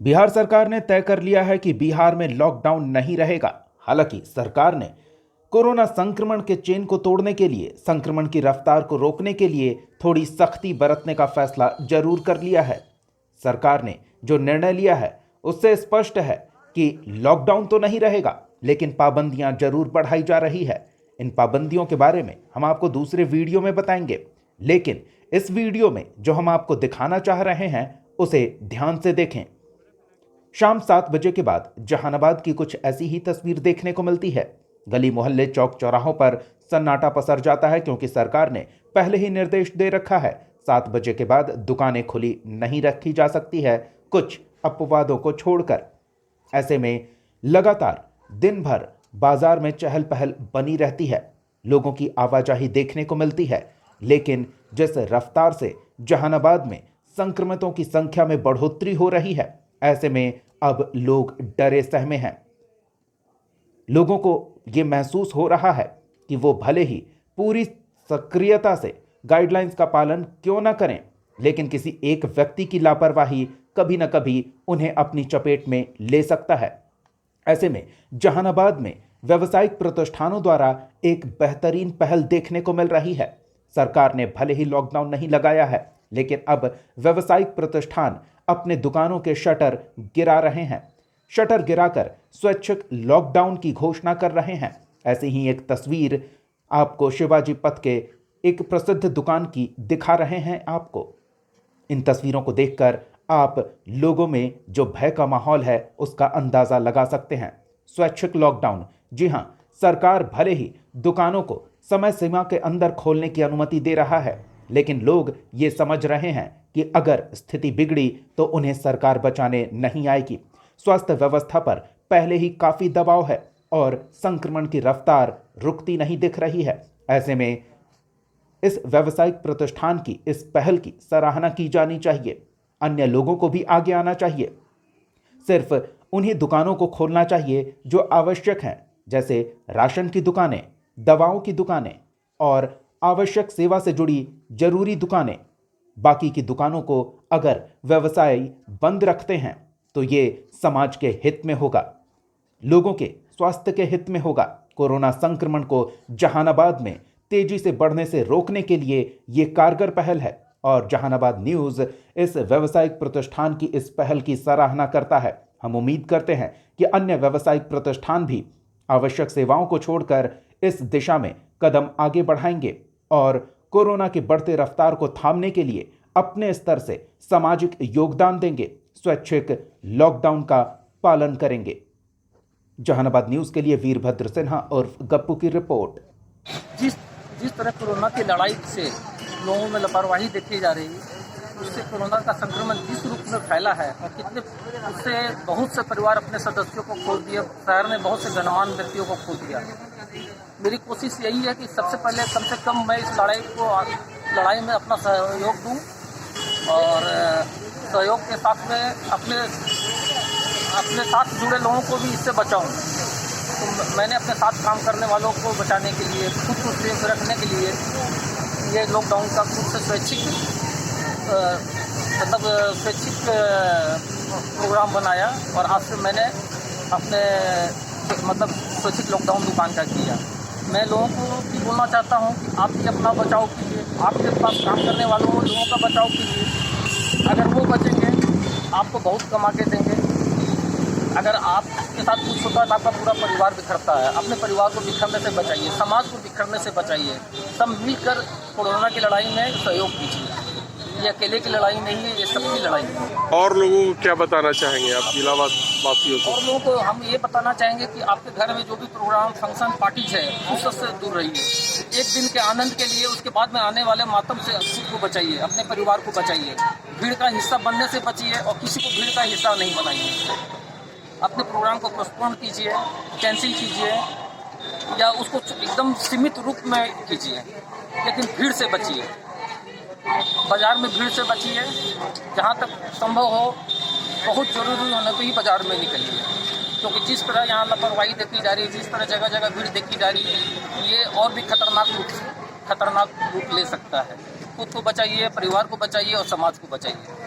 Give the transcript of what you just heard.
बिहार सरकार ने तय कर लिया है कि बिहार में लॉकडाउन नहीं रहेगा। हालांकि सरकार ने कोरोना संक्रमण के चेन को तोड़ने के लिए, संक्रमण की रफ्तार को रोकने के लिए थोड़ी सख्ती बरतने का फैसला जरूर कर लिया है। सरकार ने जो निर्णय लिया है उससे स्पष्ट है कि लॉकडाउन तो नहीं रहेगा, लेकिन पाबंदियां जरूर बढ़ाई जा रही है। इन पाबंदियों के बारे में हम आपको दूसरे वीडियो में बताएंगे, लेकिन इस वीडियो में जो हम आपको दिखाना चाह रहे हैं उसे ध्यान से देखें। शाम 7 बजे के बाद जहानाबाद की कुछ ऐसी ही तस्वीर देखने को मिलती है। गली मोहल्ले, चौक चौराहों पर सन्नाटा पसर जाता है, क्योंकि सरकार ने पहले ही निर्देश दे रखा है 7 बजे के बाद दुकानें खुली नहीं रखी जा सकती है, कुछ अपवादों को छोड़कर। ऐसे में लगातार दिन भर बाजार में चहल पहल बनी रहती है, लोगों की आवाजाही देखने को मिलती है। लेकिन जिस रफ्तार से जहानाबाद में संक्रमितों की संख्या में बढ़ोतरी हो रही है, ऐसे में अब लोग डरे सहमे हैं। लोगों को यह महसूस हो रहा है कि वो भले ही पूरी सक्रियता से गाइडलाइंस का पालन क्यों न करें, लेकिन किसी एक व्यक्ति की लापरवाही कभी न कभी उन्हें अपनी चपेट में ले सकता है। ऐसे में जहानाबाद में व्यावसायिक प्रतिष्ठानों द्वारा एक बेहतरीन पहल देखने को मिल रही है। सरकार ने भले ही लॉकडाउन नहीं लगाया है, लेकिन अब व्यावसायिक प्रतिष्ठान अपने दुकानों के शटर गिरा रहे हैं। शटर गिराकर स्वैच्छिक लॉकडाउन की घोषणा कर रहे हैं। ऐसी ही एक तस्वीर आपको शिवाजी पथ के एक प्रसिद्ध दुकान की दिखा रहे हैं आपको। इन तस्वीरों को देखकर आप लोगों में जो भय का माहौल है उसका अंदाजा लगा सकते हैं। स्वैच्छिक लॉकडाउन, जी हां, सरकार भले ही दुकानों को समय सीमा के अंदर खोलने की अनुमति दे रहा है, लेकिन लोग ये समझ रहे हैं कि अगर स्थिति बिगड़ी तो उन्हें सरकार बचाने नहीं आएगी। स्वास्थ्य व्यवस्था पर पहले ही काफी दबाव है और संक्रमण की रफ्तार रुकती नहीं दिख रही है। ऐसे में इस व्यावसायिक प्रतिष्ठान की इस पहल की सराहना की जानी चाहिए। अन्य लोगों को भी आगे आना चाहिए। सिर्फ उन्हीं दुकानों को खोलना चाहिए जो आवश्यक हैं, जैसे राशन की दुकानें, दवाओं की दुकानें और आवश्यक सेवा से जुड़ी जरूरी दुकानें। बाकी की दुकानों को अगर व्यवसाय बंद रखते हैं तो ये समाज के हित में होगा, लोगों के स्वास्थ्य के हित में होगा। कोरोना संक्रमण को जहानाबाद में तेजी से बढ़ने से रोकने के लिए ये कारगर पहल है और जहानाबाद न्यूज़ इस व्यावसायिक प्रतिष्ठान की इस पहल की सराहना करता है। हम उम्मीद करते हैं कि अन्य व्यावसायिक प्रतिष्ठान भी आवश्यक सेवाओं को छोड़कर इस दिशा में कदम आगे बढ़ाएंगे और कोरोना की बढ़ते रफ्तार को थामने के लिए अपने स्तर से सामाजिक योगदान देंगे, स्वैच्छिक लॉकडाउन का पालन करेंगे। जहानाबाद न्यूज़ के लिए वीरभद्र सिन्हा और गप्पू की रिपोर्ट। जिस तरह कोरोना की लड़ाई से लोगों में लापरवाही देखी जा रही है, उससे कोरोना का संक्रमण जिस रूप में फैला है और कितने उससे बहुत से परिवार अपने सदस्यों को खो दिए, शहर में बहुत से गणमान्य व्यक्तियों को खो दिया। मेरी कोशिश यही है कि सबसे पहले कम से कम मैं इस लड़ाई में अपना सहयोग दूं और सहयोग के साथ में अपने साथ जुड़े लोगों को भी इससे बचाऊं। तो मैंने अपने साथ काम करने वालों को बचाने के लिए, खुद को सेफ रखने के लिए ये लॉकडाउन का खुद से स्वैच्छिक प्रोग्राम बनाया और आज से मैंने अपने स्वैच्छिक लॉकडाउन दुकान का किया। मैं लोगों को भी बोलना चाहता हूँ कि आप भी अपना बचाव कीजिए, आपके पास काम करने वालों लोगों का बचाव कीजिए। अगर वो बचेंगे आपको बहुत कमा के देंगे। अगर आपके साथ कुछ होता है तो आपका पूरा परिवार बिखरता है। अपने परिवार को बिखरने से बचाइए, समाज को बिखरने से बचाइए। सब मिलकर कोरोना की लड़ाई में सहयोग कीजिए। ये अकेले की लड़ाई नहीं है, ये सबकी लड़ाई है। और लोगों को क्या बताना चाहेंगे आप जिलावाद वासियों को? और लोगों को हम ये बताना चाहेंगे कि आपके घर में जो भी प्रोग्राम, फंक्शन, पार्टीज है, उस सबसे दूर रहिए। एक दिन के आनंद के लिए उसके बाद में आने वाले मातम से खुद को बचाइए, अपने परिवार को बचाइए। भीड़ का हिस्सा बनने से बचिए और किसी को भीड़ का हिस्सा नहीं बनाइए। अपने प्रोग्राम को पोस्टपोन कीजिए, कैंसिल कीजिए या उसको एकदम सीमित रूप में कीजिए, लेकिन भीड़ से बचिए। बाजार में भीड़ से बचिए। जहाँ तक संभव हो, बहुत ज़रूरी होने पर ही बाजार में निकलिए, क्योंकि जिस तरह यहाँ लापरवाही देखी जा रही है, जिस तरह जगह जगह भीड़ देखी जा रही है, ये और भी खतरनाक रूप ले सकता है। खुद को बचाइए, परिवार को बचाइए और समाज को बचाइए।